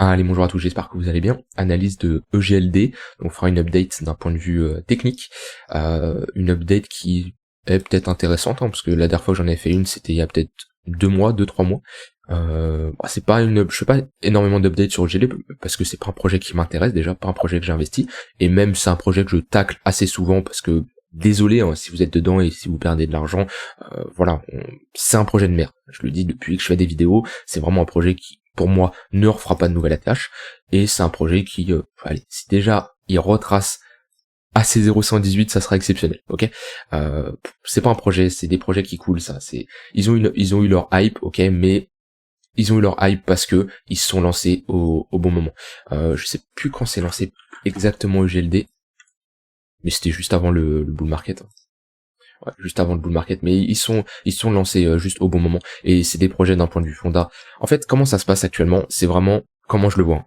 Allez, bonjour à tous, j'espère que vous allez bien. Analyse de EGLD, donc on fera une update d'un point de vue technique, une update qui est peut-être intéressante, parce que la dernière fois que j'en ai fait une, c'était il y a peut-être 2 mois. C'est pas je fais pas énormément d'updates sur EGLD parce que c'est pas un projet qui m'intéresse déjà, pas un projet que j'ai investi, et même c'est un projet que je tacle assez souvent parce que désolé si vous êtes dedans et si vous perdez de l'argent, c'est un projet de merde. Je le dis depuis que je fais des vidéos, c'est vraiment un projet qui, pour moi, ne refera pas de nouvelle ATH, et c'est un projet qui, allez, si déjà il retrace AC 0118, ça sera exceptionnel, ok. C'est pas un projet, c'est des projets qui coulent, ça. Ils ont eu leur hype, ok, mais ils ont eu leur hype parce que ils se sont lancés au bon moment. Je sais plus quand c'est lancé exactement EGLD, mais c'était juste avant le bull market. Ouais, juste avant le bull market, mais ils sont lancés juste au bon moment, et c'est des projets d'un point de vue fonda. En fait, comment ça se passe actuellement, c'est vraiment comment je le vois.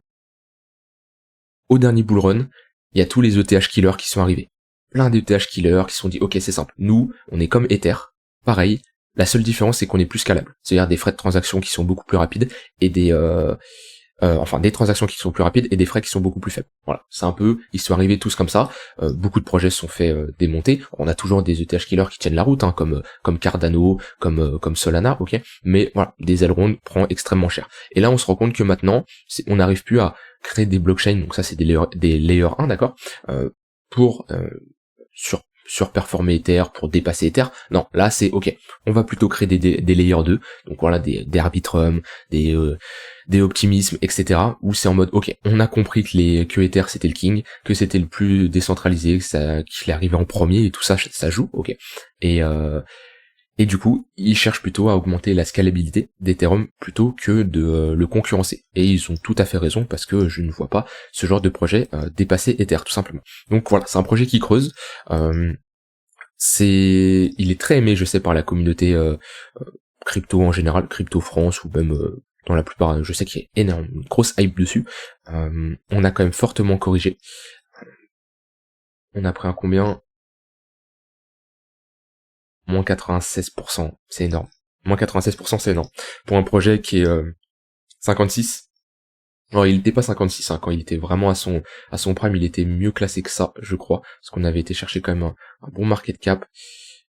Au dernier bull run, il y a tous les ETH killers qui sont arrivés. Plein d'ETH killers qui se sont dit, ok, c'est simple, nous, on est comme Ether, pareil, la seule différence c'est qu'on est plus scalable, c'est-à-dire des frais de transaction qui sont beaucoup plus rapides, et des transactions qui sont plus rapides et des frais qui sont beaucoup plus faibles. Voilà, c'est un peu, ils sont arrivés tous comme ça. Beaucoup de projets se sont fait démonter. On a toujours des ETH killers qui tiennent la route, comme Cardano, comme Solana, ok. Mais voilà, des ailerons prend extrêmement cher. Et là, on se rend compte que maintenant, on n'arrive plus à créer des blockchains. Donc ça, c'est des layer 1, d'accord, pour surperformer Ether, pour dépasser Ether. Non, là c'est ok. On va plutôt créer des layers 2. Donc voilà, des Arbitrum, des optimismes, etc. Où c'est en mode ok, on a compris que Ether c'était le king, que c'était le plus décentralisé, qu'il est arrivé en premier et tout ça, ça joue, ok. Et du coup, ils cherchent plutôt à augmenter la scalabilité d'Ethereum plutôt que de le concurrencer. Et ils ont tout à fait raison, parce que je ne vois pas ce genre de projet dépasser Ether, tout simplement. Donc voilà, c'est un projet qui creuse. Il est très aimé, je sais, par la communauté crypto en général, crypto France, ou même dans la plupart, je sais qu'il y a une grosse hype dessus. On a quand même fortement corrigé. On a pris un combien ? Moins 96%, c'est énorme. Moins 96%, c'est énorme. Pour un projet qui est 56. Alors il était pas 56, quand il était vraiment à son prime, il était mieux classé que ça, je crois. Parce qu'on avait été chercher quand même un bon market cap.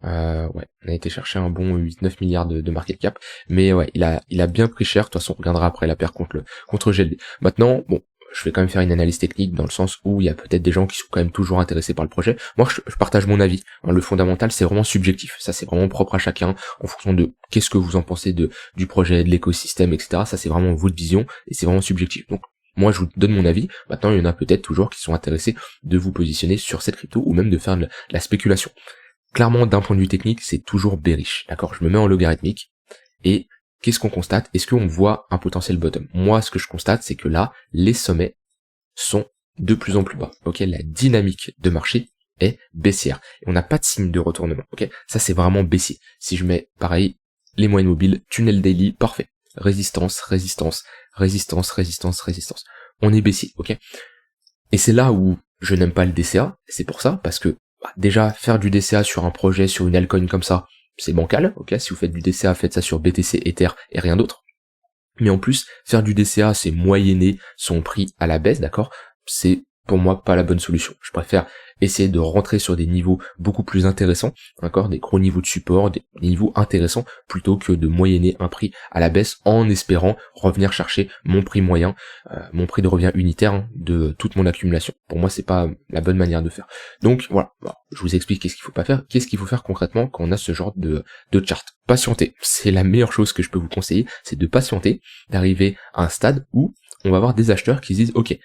On a été chercher un bon 8-9 milliards de market cap. Mais ouais, il a bien pris cher. De toute façon, on regardera après la paire contre GLD. Maintenant, bon, je vais quand même faire une analyse technique dans le sens où il y a peut-être des gens qui sont quand même toujours intéressés par le projet. Moi, je partage mon avis. Le fondamental, c'est vraiment subjectif. Ça, c'est vraiment propre à chacun, en fonction de qu'est-ce que vous en pensez du projet, de l'écosystème, etc. Ça, c'est vraiment votre vision, et c'est vraiment subjectif. Donc, moi, je vous donne mon avis. Maintenant, il y en a peut-être toujours qui sont intéressés de vous positionner sur cette crypto, ou même de faire de la spéculation. Clairement, d'un point de vue technique, c'est toujours bearish. D'accord? Je me mets en logarithmique, et qu'est-ce qu'on constate? Est-ce qu'on voit un potentiel bottom? Moi, ce que je constate, c'est que là, les sommets sont de plus en plus bas. Ok, la dynamique de marché est baissière. Et on n'a pas de signe de retournement. Ok, ça c'est vraiment baissier. Si je mets pareil, les moyennes mobiles, tunnel daily, parfait. Résistance, résistance, résistance, résistance, résistance. On est baissier. Ok. Et c'est là où je n'aime pas le DCA. C'est pour ça, parce que déjà faire du DCA sur un projet, sur une altcoin comme ça, c'est bancal, ok. Si vous faites du DCA, faites ça sur BTC, Ether et rien d'autre. Mais en plus, faire du DCA, c'est moyenner son prix à la baisse, d'accord? C'est pour moi pas la bonne solution. Je préfère essayer de rentrer sur des niveaux beaucoup plus intéressants, d'accord, des gros niveaux de support, des niveaux intéressants, plutôt que de moyenner un prix à la baisse en espérant revenir chercher mon prix moyen, mon prix de revient unitaire de toute mon accumulation. Pour moi, c'est pas la bonne manière de faire. Donc voilà, je vous explique qu'est-ce qu'il faut pas faire, qu'est-ce qu'il faut faire concrètement quand on a ce genre de chart. Patienter, c'est la meilleure chose que je peux vous conseiller, c'est de patienter, d'arriver à un stade où on va avoir des acheteurs qui se disent ok,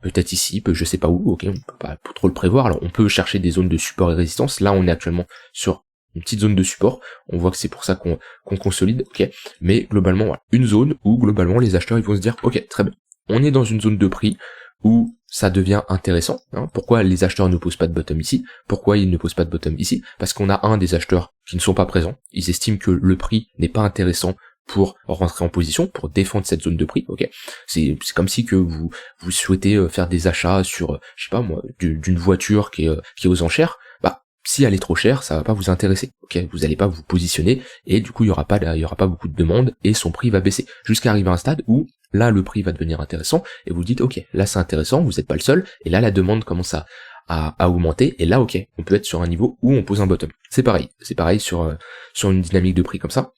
peut-être ici, je sais pas où, ok, on peut pas trop le prévoir, alors on peut chercher des zones de support et résistance. Là on est actuellement sur une petite zone de support, on voit que c'est pour ça qu'on consolide, ok, mais globalement voilà, une zone où globalement les acheteurs ils vont se dire ok, très bien, on est dans une zone de prix où ça devient intéressant, Pourquoi les acheteurs ne posent pas de bottom ici? Pourquoi ils ne posent pas de bottom ici? Parce qu'on a un des acheteurs qui ne sont pas présents, ils estiment que le prix n'est pas intéressant pour rentrer en position, pour défendre cette zone de prix, ok. C'est comme si que vous souhaitez faire des achats sur, je sais pas moi, d'une voiture qui est aux enchères, si elle est trop chère, ça va pas vous intéresser, ok. Vous allez pas vous positionner, et du coup il y aura pas beaucoup de demandes, et son prix va baisser, jusqu'à arriver à un stade où là le prix va devenir intéressant, et vous dites ok, là c'est intéressant, vous n'êtes pas le seul, et là la demande commence à augmenter, et là ok, on peut être sur un niveau où on pose un bottom. C'est pareil sur une dynamique de prix comme ça,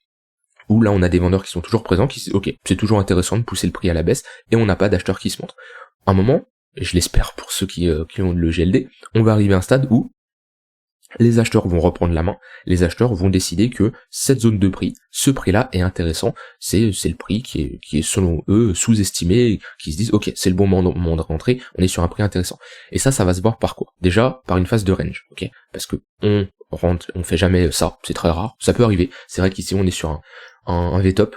où là on a des vendeurs qui sont toujours présents, qui disent ok, c'est toujours intéressant de pousser le prix à la baisse, et on n'a pas d'acheteurs qui se montrent. À un moment, et je l'espère pour ceux qui ont le GLD, on va arriver à un stade où les acheteurs vont reprendre la main, les acheteurs vont décider que cette zone de prix, ce prix-là est intéressant, c'est le prix qui est selon eux sous-estimé, qui se disent ok, c'est le bon moment de rentrer, on est sur un prix intéressant. Et ça va se voir par quoi? Déjà, par une phase de range, ok? Parce que on fait jamais ça, c'est très rare, ça peut arriver, c'est vrai qu'ici on est sur un VTOP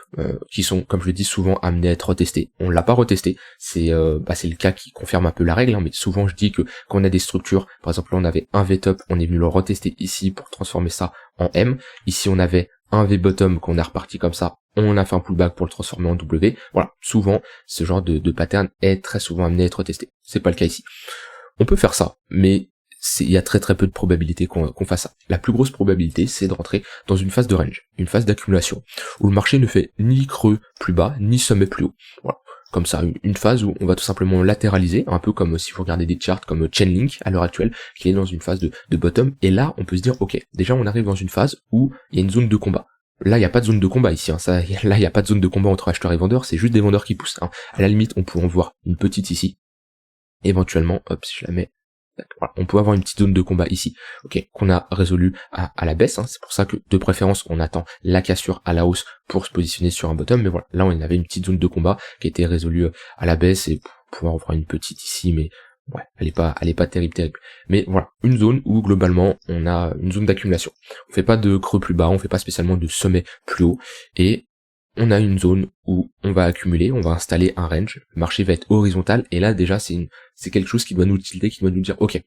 qui sont, comme je le dis, souvent amenés à être retestés. On l'a pas retesté, c'est le cas qui confirme un peu la règle, hein, mais souvent je dis que quand on a des structures, par exemple là on avait un VTOP, on est venu le retester ici pour transformer ça en M, ici on avait un V-bottom qu'on a reparti comme ça, on a fait un pullback pour le transformer en W, voilà, souvent ce genre de pattern est très souvent amené à être retesté, c'est pas le cas ici. On peut faire ça, mais il y a très peu de probabilité qu'on fasse ça. La plus grosse probabilité, c'est de rentrer dans une phase de range, une phase d'accumulation, où le marché ne fait ni creux plus bas, ni sommet plus haut. Voilà. Comme ça, une phase où on va tout simplement latéraliser, un peu comme si vous regardez des charts comme Chainlink à l'heure actuelle, qui est dans une phase de bottom, et là, on peut se dire, ok, déjà on arrive dans une phase où il y a une zone de combat. Là, il n'y a pas de zone de combat ici, hein. Là, il n'y a pas de zone de combat entre acheteurs et vendeurs, c'est juste des vendeurs qui poussent, hein. À la limite, on peut en voir une petite ici, éventuellement, hop, si je la mets, voilà, on peut avoir une petite zone de combat ici, ok, qu'on a résolu à la baisse, hein. C'est pour ça que de préférence on attend la cassure à la hausse pour se positionner sur un bottom, mais voilà, là on avait une petite zone de combat qui était résolue à la baisse, et pour pouvoir en voir une petite ici, mais ouais, elle est pas terrible, mais voilà, une zone où globalement on a une zone d'accumulation, on fait pas de creux plus bas, on fait pas spécialement de sommet plus haut, et on a une zone où on va accumuler, on va installer un range, le marché va être horizontal, et là déjà c'est quelque chose qui doit nous tilter, qui doit nous dire ok,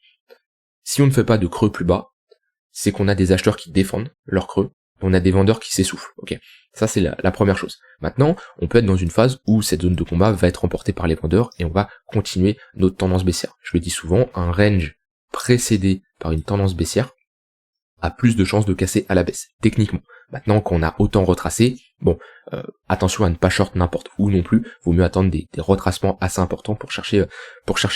si on ne fait pas de creux plus bas, c'est qu'on a des acheteurs qui défendent leur creux, on a des vendeurs qui s'essoufflent, ok. Ça c'est la première chose. Maintenant, on peut être dans une phase où cette zone de combat va être remportée par les vendeurs, et on va continuer notre tendance baissière. Je le dis souvent, un range précédé par une tendance baissière a plus de chances de casser à la baisse, techniquement. Maintenant qu'on a autant retracé, bon, attention à ne pas short n'importe où non plus, vaut mieux attendre des retracements assez importants pour chercher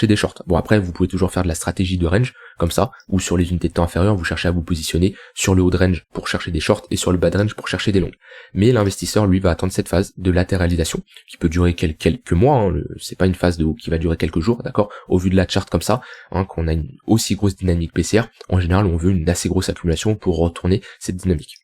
des shorts. Bon, après vous pouvez toujours faire de la stratégie de range comme ça, ou sur les unités de temps inférieures vous cherchez à vous positionner sur le haut de range pour chercher des shorts et sur le bas de range pour chercher des longues. Mais l'investisseur lui va attendre cette phase de latéralisation qui peut durer quelques mois, hein. C'est pas une phase qui va durer quelques jours, d'accord. Au vu de la charte comme ça, hein, qu'on a une aussi grosse dynamique baissière, en général on veut une assez grosse accumulation pour retourner cette dynamique.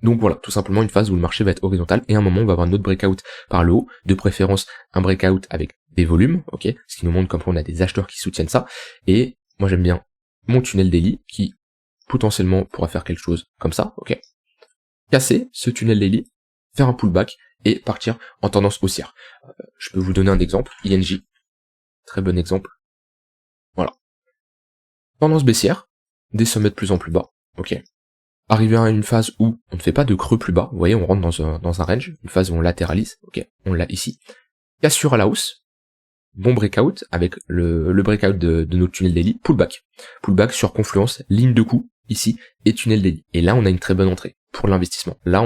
Donc voilà, tout simplement une phase où le marché va être horizontal, et à un moment on va avoir notre breakout par le haut, de préférence un breakout avec des volumes, ok, ce qui nous montre comme on a des acheteurs qui soutiennent ça, et moi j'aime bien mon tunnel daily qui potentiellement pourra faire quelque chose comme ça, ok, casser ce tunnel daily, faire un pullback et partir en tendance haussière. Je peux vous donner un exemple, INJ, très bon exemple, voilà, tendance baissière, des sommets de plus en plus bas, ok. Arriver à une phase où on ne fait pas de creux plus bas, vous voyez, on rentre dans un range, une phase où on latéralise, ok, on l'a ici. Cassure à la hausse, bon breakout, avec le breakout de notre tunnel daily, pullback sur confluence, ligne de coup, ici, et tunnel daily. Et là, on a une très bonne entrée pour l'investissement. Là,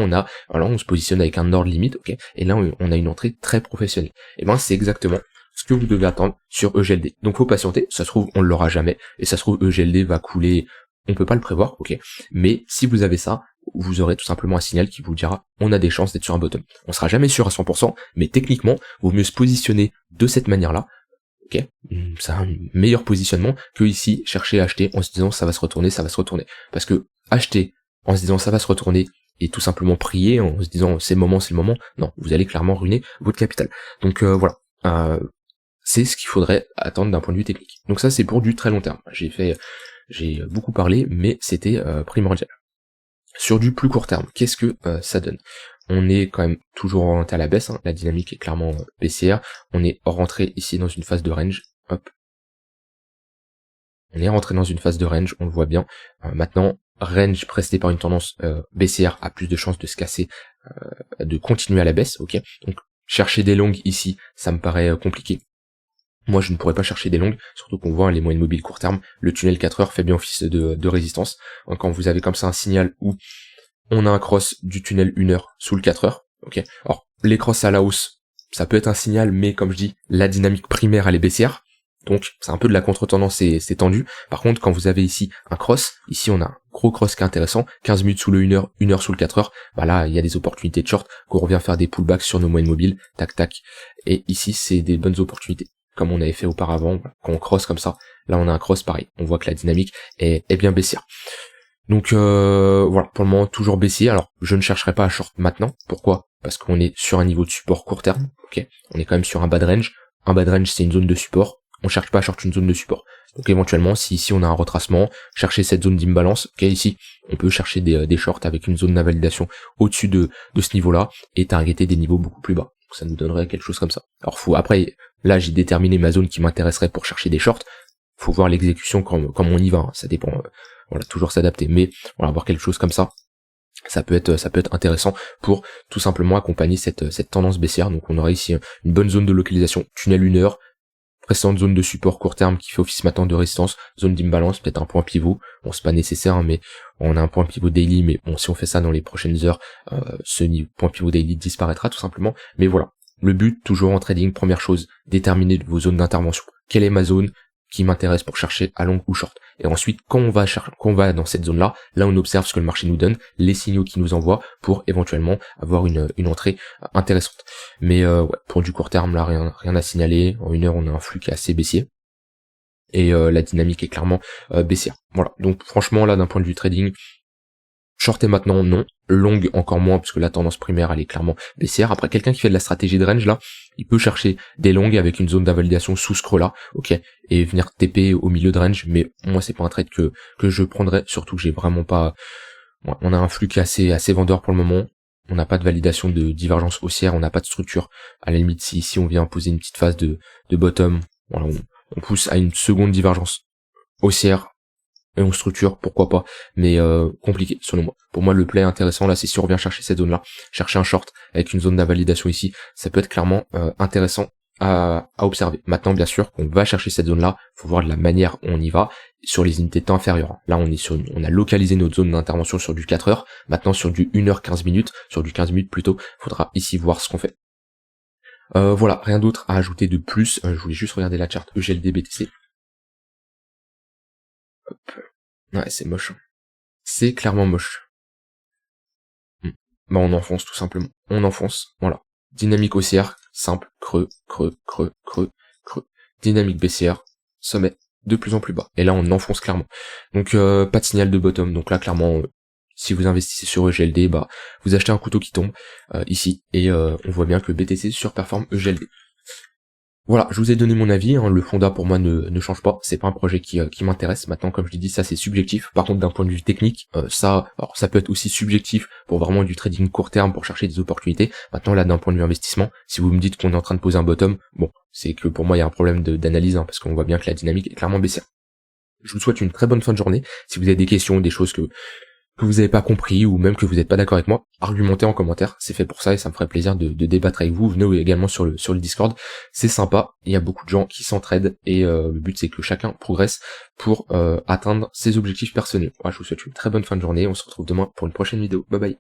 on se positionne avec un ordre limite, ok, et là, on a une entrée très professionnelle. Et ben, c'est exactement ce que vous devez attendre sur EGLD. Donc, faut patienter, ça se trouve, on l'aura jamais, et ça se trouve, EGLD va couler. On peut pas le prévoir, ok, mais si vous avez ça, vous aurez tout simplement un signal qui vous dira on a des chances d'être sur un bottom. On sera jamais sûr à 100%, mais techniquement, vaut mieux se positionner de cette manière-là, ok, c'est un meilleur positionnement que ici chercher à acheter en se disant ça va se retourner, parce que acheter en se disant ça va se retourner et tout simplement prier en se disant c'est le moment, non, vous allez clairement ruiner votre capital. Donc voilà. C'est ce qu'il faudrait attendre d'un point de vue technique. Donc ça c'est pour du très long terme. J'ai beaucoup parlé, mais c'était primordial. Sur du plus court terme, qu'est-ce que ça donne? On est quand même toujours orienté à la baisse, hein. La dynamique est clairement baissière, on est rentré ici dans une phase de range, hop. On est rentré dans une phase de range, on le voit bien. Maintenant, range précédé par une tendance baissière a plus de chances de se casser, de continuer à la baisse, ok. Donc chercher des longues ici, ça me paraît compliqué. Moi, je ne pourrais pas chercher des longues, surtout qu'on voit les moyennes mobiles court terme, le tunnel 4 heures fait bien office de résistance. Donc, quand vous avez comme ça un signal où on a un cross du tunnel 1 heure sous le 4 heures, ok. Alors, les crosses à la hausse ça peut être un signal, mais comme je dis, la dynamique primaire elle est baissière. Donc c'est un peu de la contre-tendance, c'est tendu. Par contre, quand vous avez ici un cross, ici on a un gros cross qui est intéressant, 15 minutes sous le 1 heure, 1 heure sous le 4 heures, bah là il y a des opportunités de short, qu'on revient faire des pullbacks sur nos moyennes mobiles, tac tac. Et ici c'est des bonnes opportunités, comme on avait fait auparavant, quand on cross comme ça. Là on a un cross pareil, on voit que la dynamique est bien baissière. Donc voilà, pour le moment toujours baissier. Alors je ne chercherai pas à short maintenant. Pourquoi? Parce qu'on est sur un niveau de support court terme. Ok, on est quand même sur un bad range. Un bad range c'est une zone de support. On cherche pas à short une zone de support. Donc éventuellement, si ici on a un retracement, chercher cette zone d'imbalance. Ok, ici on peut chercher des shorts avec une zone d'invalidation au-dessus de ce niveau-là et targeter des niveaux beaucoup plus bas. Donc ça nous donnerait quelque chose comme ça. Alors après, là j'ai déterminé ma zone qui m'intéresserait pour chercher des shorts. Faut voir l'exécution comme on y va. Hein. Ça dépend. Voilà, toujours s'adapter, mais voilà, avoir quelque chose comme ça, ça peut être intéressant pour tout simplement accompagner cette tendance baissière. Donc on aurait ici une bonne zone de localisation, tunnel 1 heure, précédente zone de support court terme qui fait office maintenant de résistance, zone d'imbalance, peut-être un point pivot. Bon, c'est pas nécessaire, hein, mais on a un point pivot daily, mais bon, si on fait ça dans les prochaines heures, ce point pivot daily disparaîtra tout simplement. Mais voilà, le but toujours en trading, première chose, déterminer vos zones d'intervention. Quelle est ma zone qui m'intéresse pour chercher à long ou short. Et ensuite, quand on va dans cette zone-là, là on observe ce que le marché nous donne, les signaux qu'il nous envoie pour éventuellement avoir une entrée intéressante. Mais ouais, pour du court terme, là rien à signaler. En 1 heure, on a un flux qui est assez baissier. Et la dynamique est clairement baissière. Voilà. Donc franchement, là d'un point de vue trading, short est maintenant non, long encore moins parce que la tendance primaire elle est clairement baissière. Après quelqu'un qui fait de la stratégie de range là, il peut chercher des longues avec une zone d'invalidation sous ce creux là, ok, et venir TP au milieu de range, mais moi c'est pas un trade que je prendrais, surtout que j'ai vraiment pas, ouais, on a un flux qui est assez vendeur pour le moment, on n'a pas de validation de divergence haussière, on n'a pas de structure, à la limite si ici on vient imposer une petite phase de bottom, voilà, on pousse à une seconde divergence haussière, et on structure, pourquoi pas, mais compliqué selon moi. Pour moi le play intéressant là c'est si on revient chercher cette zone là, chercher un short avec une zone d'invalidation ici, ça peut être clairement intéressant à observer. Maintenant bien sûr qu'on va chercher cette zone là, faut voir de la manière où on y va, sur les unités de temps inférieures. Là on a localisé notre zone d'intervention sur du 4 heures, maintenant sur du 1 heure 15 minutes, sur du 15 minutes plutôt, faudra ici voir ce qu'on fait. Voilà, rien d'autre à ajouter de plus, je voulais juste regarder la charte EGLD BTC. Hop. Ouais, c'est moche. C'est clairement moche. Bah on enfonce tout simplement. On enfonce, voilà. Dynamique haussière, simple, creux, creux, creux, creux, creux. Dynamique baissière, sommet, de plus en plus bas. Et là on enfonce clairement. Donc pas de signal de bottom. Donc là clairement, si vous investissez sur EGLD, bah vous achetez un couteau qui tombe ici. Et on voit bien que BTC surperforme EGLD. Voilà, je vous ai donné mon avis, hein, le Fonda pour moi ne change pas, c'est pas un projet qui m'intéresse. Maintenant, comme je l'ai dit, ça c'est subjectif. Par contre, d'un point de vue technique, ça peut être aussi subjectif pour vraiment du trading court terme pour chercher des opportunités. Maintenant, là, d'un point de vue investissement, si vous me dites qu'on est en train de poser un bottom, bon, c'est que pour moi il y a un problème d'analyse, hein, parce qu'on voit bien que la dynamique est clairement baissière. Je vous souhaite une très bonne fin de journée. Si vous avez des questions, des choses que vous n'avez pas compris ou même que vous n'êtes pas d'accord avec moi, argumentez en commentaire, c'est fait pour ça et ça me ferait plaisir de débattre avec vous. Venez également sur le Discord, c'est sympa, il y a beaucoup de gens qui s'entraident et le but c'est que chacun progresse pour atteindre ses objectifs personnels. Voilà, je vous souhaite une très bonne fin de journée, on se retrouve demain pour une prochaine vidéo, bye bye.